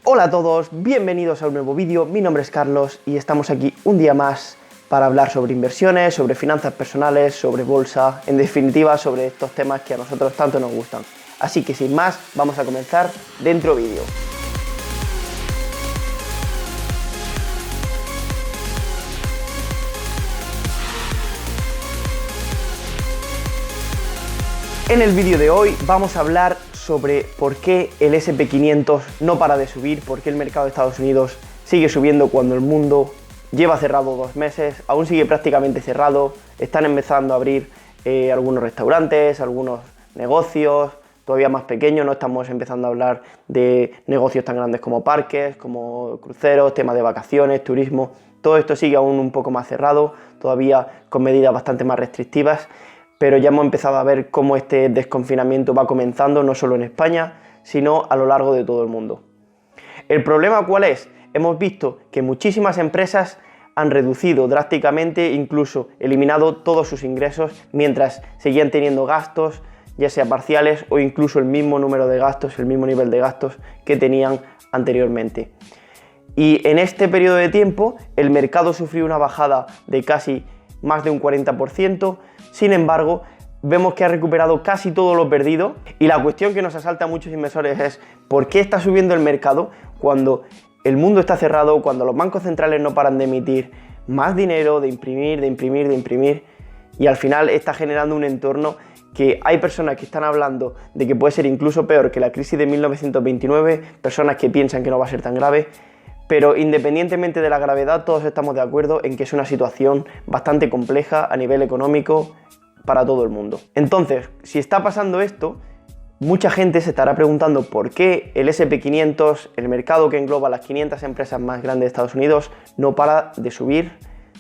Hola a todos, bienvenidos a un nuevo vídeo. Mi nombre es Carlos y estamos aquí un día más para hablar sobre inversiones, sobre finanzas personales, sobre bolsa, en definitiva sobre estos temas que a nosotros tanto nos gustan. Así que sin más, vamos a comenzar dentro vídeo. En el vídeo de hoy vamos a hablar sobre por qué el S&P 500 no para de subir, por qué el mercado de Estados Unidos sigue subiendo cuando el mundo lleva cerrado 2 meses, aún sigue prácticamente cerrado, están empezando a abrir algunos restaurantes, algunos negocios, todavía más pequeños, no estamos empezando a hablar de negocios tan grandes como parques, como cruceros, temas de vacaciones, turismo, todo esto sigue aún un poco más cerrado, todavía con medidas bastante más restrictivas. Pero ya hemos empezado a ver cómo este desconfinamiento va comenzando, no solo en España, sino a lo largo de todo el mundo. ¿El problema cuál es? Hemos visto que muchísimas empresas han reducido drásticamente, incluso eliminado todos sus ingresos, mientras seguían teniendo gastos, ya sea parciales o incluso el mismo número de gastos, el mismo nivel de gastos que tenían anteriormente. Y en este periodo de tiempo, el mercado sufrió una bajada de casi más de un 40%, sin embargo, vemos que ha recuperado casi todo lo perdido y la cuestión que nos asalta a muchos inversores es ¿por qué está subiendo el mercado cuando el mundo está cerrado, cuando los bancos centrales no paran de emitir más dinero, de imprimir y al final está generando un entorno que hay personas que están hablando de que puede ser incluso peor que la crisis de 1929, personas que piensan que no va a ser tan grave? Pero independientemente de la gravedad, todos estamos de acuerdo en que es una situación bastante compleja a nivel económico para todo el mundo. Entonces, si está pasando esto, mucha gente se estará preguntando por qué el S&P 500, el mercado que engloba las 500 empresas más grandes de Estados Unidos, no para de subir.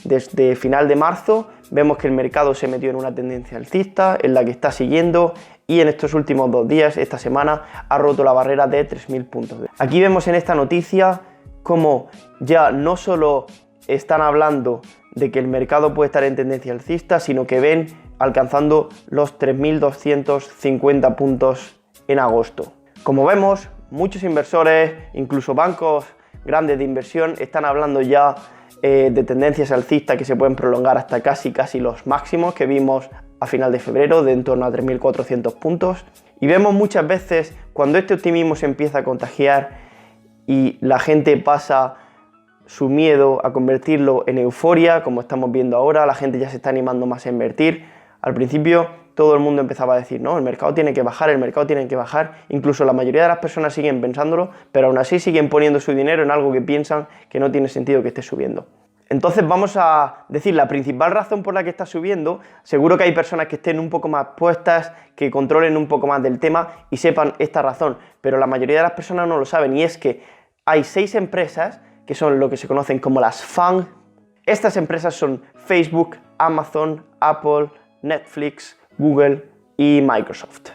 Desde final de marzo vemos que el mercado se metió en una tendencia alcista, en la que está siguiendo, y en estos últimos 2 días, esta semana, ha roto la barrera de 3.000 puntos. Aquí vemos en esta noticia como ya no solo están hablando de que el mercado puede estar en tendencia alcista, sino que ven alcanzando los 3.250 puntos en agosto. Como vemos, muchos inversores, incluso bancos grandes de inversión, están hablando ya de tendencias alcistas que se pueden prolongar hasta casi los máximos que vimos a final de febrero, de en torno a 3.400 puntos. Y vemos muchas veces cuando este optimismo se empieza a contagiar y la gente pasa su miedo a convertirlo en euforia, como estamos viendo ahora, la gente ya se está animando más a invertir. Al principio todo el mundo empezaba a decir, no, el mercado tiene que bajar, el mercado tiene que bajar. Incluso la mayoría de las personas siguen pensándolo, pero aún así siguen poniendo su dinero en algo que piensan que no tiene sentido que esté subiendo. Entonces vamos a decir la principal razón por la que está subiendo. Seguro que hay personas que estén un poco más puestas, que controlen un poco más del tema y sepan esta razón, pero la mayoría de las personas no lo saben, y es que hay 6 empresas que son lo que se conocen como las FANG. Estas empresas son Facebook, Amazon, Apple, Netflix, Google y Microsoft.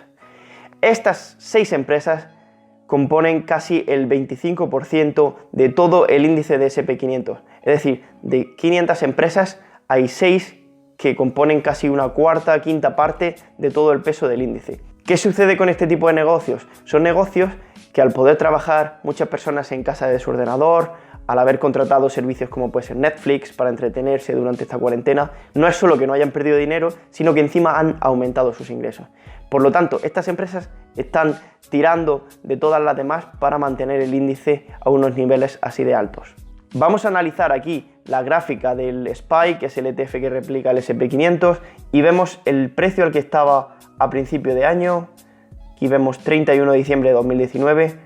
Estas 6 empresas componen casi el 25% de todo el índice de S&P 500. Es decir, de 500 empresas hay 6 que componen casi una cuarta, quinta parte de todo el peso del índice. ¿Qué sucede con este tipo de negocios? Son negocios que al poder trabajar muchas personas en casa de su ordenador, al haber contratado servicios como puede ser Netflix para entretenerse durante esta cuarentena, no es solo que no hayan perdido dinero, sino que encima han aumentado sus ingresos. Por lo tanto, estas empresas están tirando de todas las demás para mantener el índice a unos niveles así de altos. Vamos a analizar aquí la gráfica del SPY, que es el ETF que replica el S&P 500, y vemos el precio al que estaba a principio de año. Aquí vemos 31 de diciembre de 2019,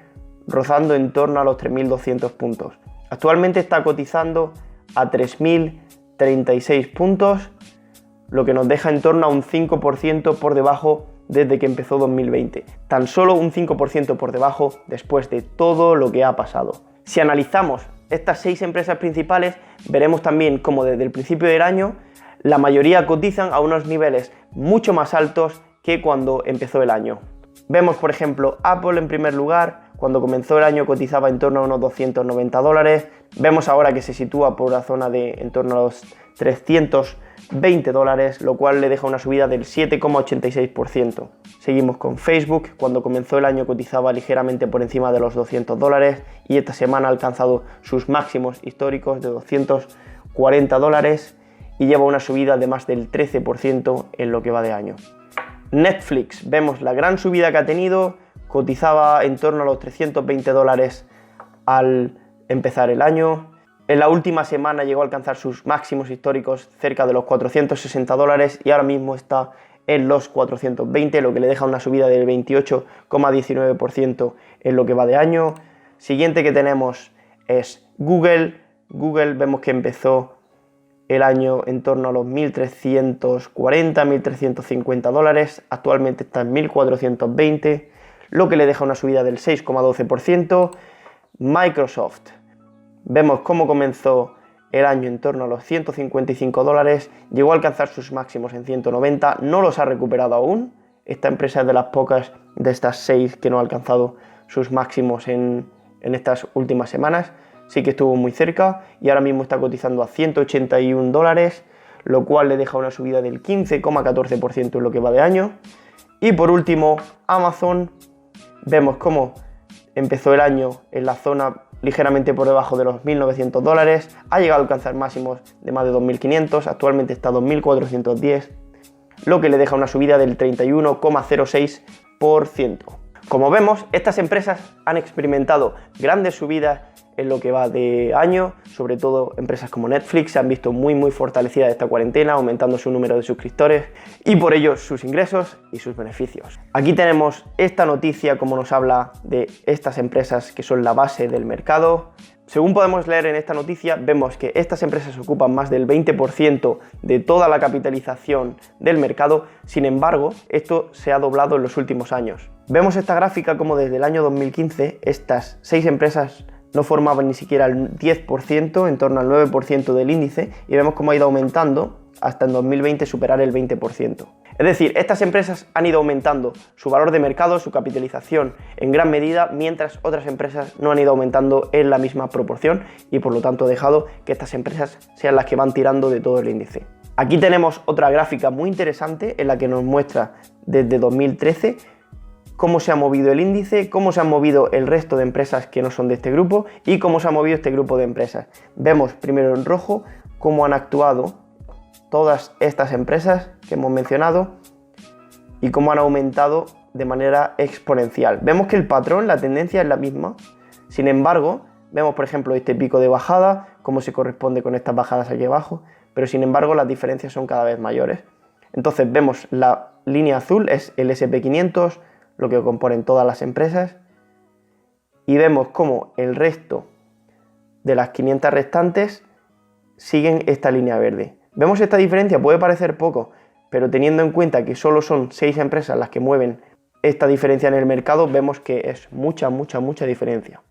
rozando en torno a los 3.200 puntos. Actualmente está cotizando a 3.036 puntos, lo que nos deja en torno a un 5% por debajo desde que empezó 2020. Tan solo un 5% por debajo después de todo lo que ha pasado. Si analizamos estas 6 empresas principales, veremos también cómo desde el principio del año la mayoría cotizan a unos niveles mucho más altos que cuando empezó el año. Vemos, por ejemplo, Apple en primer lugar, Cuando comenzó el año cotizaba en torno a unos 290 dólares. Vemos ahora que se sitúa por la zona de en torno a los 320 dólares, lo cual le deja una subida del 7,86%. Seguimos con Facebook. Cuando comenzó el año cotizaba ligeramente por encima de los 200 dólares y esta semana ha alcanzado sus máximos históricos de 240 dólares y lleva una subida de más del 13% en lo que va de año. Netflix, vemos la gran subida que ha tenido, cotizaba en torno a los 320 dólares al empezar el año. En la última semana llegó a alcanzar sus máximos históricos cerca de los 460 dólares y ahora mismo está en los 420, lo que le deja una subida del 28,19% en lo que va de año. Siguiente que tenemos es Google. Google vemos que empezó el año en torno a los 1.340, 1.350 dólares, actualmente está en 1.420, lo que le deja una subida del 6,12%. Microsoft, vemos cómo comenzó el año en torno a los 155 dólares, llegó a alcanzar sus máximos en 190, no los ha recuperado aún. Esta empresa es de las pocas de estas 6 que no ha alcanzado sus máximos en estas últimas semanas. Sí que estuvo muy cerca y ahora mismo está cotizando a 181 dólares, lo cual le deja una subida del 15,14% en lo que va de año. Y por último, Amazon, vemos cómo empezó el año en la zona ligeramente por debajo de los 1.900 dólares, ha llegado a alcanzar máximos de más de 2.500, actualmente está a 2.410, lo que le deja una subida del 31,06%. Como vemos, estas empresas han experimentado grandes subidas en lo que va de año, sobre todo empresas como Netflix se han visto muy fortalecidas esta cuarentena, aumentando su número de suscriptores y por ello sus ingresos y sus beneficios. Aquí tenemos esta noticia como nos habla de estas empresas que son la base del mercado. Según podemos leer en esta noticia, vemos que estas empresas ocupan más del 20% de toda la capitalización del mercado, sin embargo, esto se ha doblado en los últimos años. Vemos esta gráfica como desde el año 2015 estas 6 empresas no formaban ni siquiera el 10%, en torno al 9% del índice, y vemos cómo ha ido aumentando hasta en 2020 superar el 20%. Es decir, estas empresas han ido aumentando su valor de mercado, su capitalización en gran medida, mientras otras empresas no han ido aumentando en la misma proporción y por lo tanto ha dejado que estas empresas sean las que van tirando de todo el índice. Aquí tenemos otra gráfica muy interesante en la que nos muestra desde 2013 cómo se ha movido el índice, cómo se han movido el resto de empresas que no son de este grupo y cómo se ha movido este grupo de empresas. Vemos primero en rojo cómo han actuado todas estas empresas que hemos mencionado y cómo han aumentado de manera exponencial. Vemos que el patrón, la tendencia es la misma, sin embargo, vemos por ejemplo este pico de bajada, cómo se corresponde con estas bajadas aquí abajo, pero sin embargo las diferencias son cada vez mayores. Entonces vemos la línea azul es el S&P 500, lo que componen todas las empresas, y vemos cómo el resto de las 500 restantes siguen esta línea verde. Vemos esta diferencia, puede parecer poco, pero teniendo en cuenta que solo son 6 empresas las que mueven esta diferencia en el mercado, vemos que es mucha diferencia.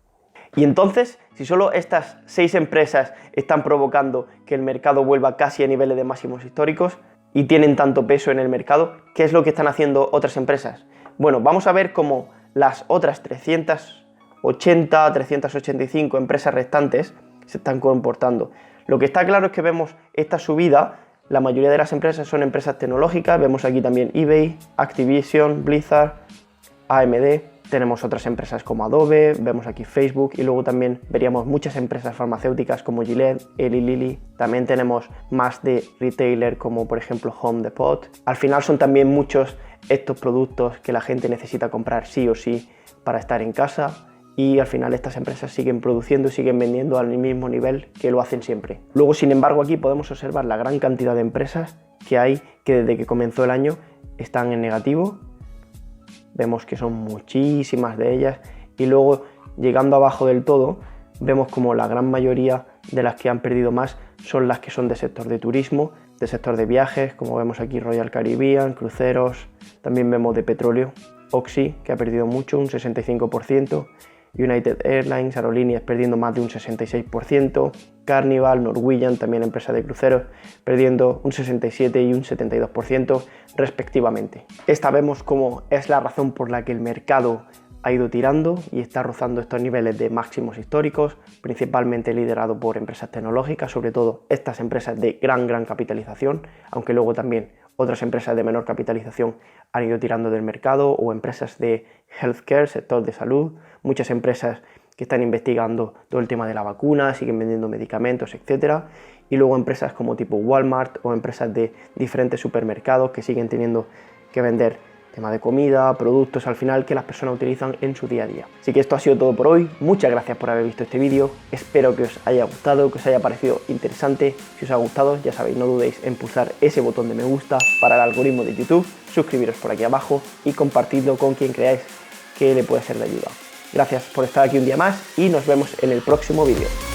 Y entonces, si solo estas 6 empresas están provocando que el mercado vuelva casi a niveles de máximos históricos y tienen tanto peso en el mercado, ¿qué es lo que están haciendo otras empresas? Bueno, vamos a ver cómo las otras 380, 385 empresas restantes se están comportando. Lo que está claro es que vemos esta subida, la mayoría de las empresas son empresas tecnológicas, vemos aquí también eBay, Activision, Blizzard, AMD, tenemos otras empresas como Adobe, vemos aquí Facebook y luego también veríamos muchas empresas farmacéuticas como Gillette, Eli Lilly, también tenemos más de retailer como por ejemplo Home Depot. Al final son también muchos estos productos que la gente necesita comprar sí o sí para estar en casa y al final estas empresas siguen produciendo y siguen vendiendo al mismo nivel que lo hacen siempre. Luego, sin embargo, aquí podemos observar la gran cantidad de empresas que hay que desde que comenzó el año están en negativo. Vemos que son muchísimas de ellas y luego llegando abajo del todo vemos como la gran mayoría de las que han perdido más son las que son del sector de turismo, del sector de viajes, como vemos aquí Royal Caribbean, cruceros, también vemos de petróleo, Oxy, que ha perdido mucho, un 65%, United Airlines, aerolíneas perdiendo más de un 66%, Carnival, Norwegian, también empresa de cruceros, perdiendo un 67% y un 72% respectivamente. Esta vemos cómo es la razón por la que el mercado ha ido tirando y está rozando estos niveles de máximos históricos, principalmente liderado por empresas tecnológicas, sobre todo estas empresas de gran capitalización, aunque luego también otras empresas de menor capitalización han ido tirando del mercado, o empresas de healthcare, sector de salud, muchas empresas que están investigando todo el tema de la vacuna, siguen vendiendo medicamentos, etc. Y luego empresas como tipo Walmart o empresas de diferentes supermercados que siguen teniendo que vender tema de comida, productos al final que las personas utilizan en su día a día. Así que esto ha sido todo por hoy. Muchas gracias por haber visto este vídeo. Espero que os haya gustado, que os haya parecido interesante. Si os ha gustado, ya sabéis, no dudéis en pulsar ese botón de me gusta para el algoritmo de YouTube, suscribiros por aquí abajo y compartidlo con quien creáis que le puede ser de ayuda. Gracias por estar aquí un día más y nos vemos en el próximo vídeo.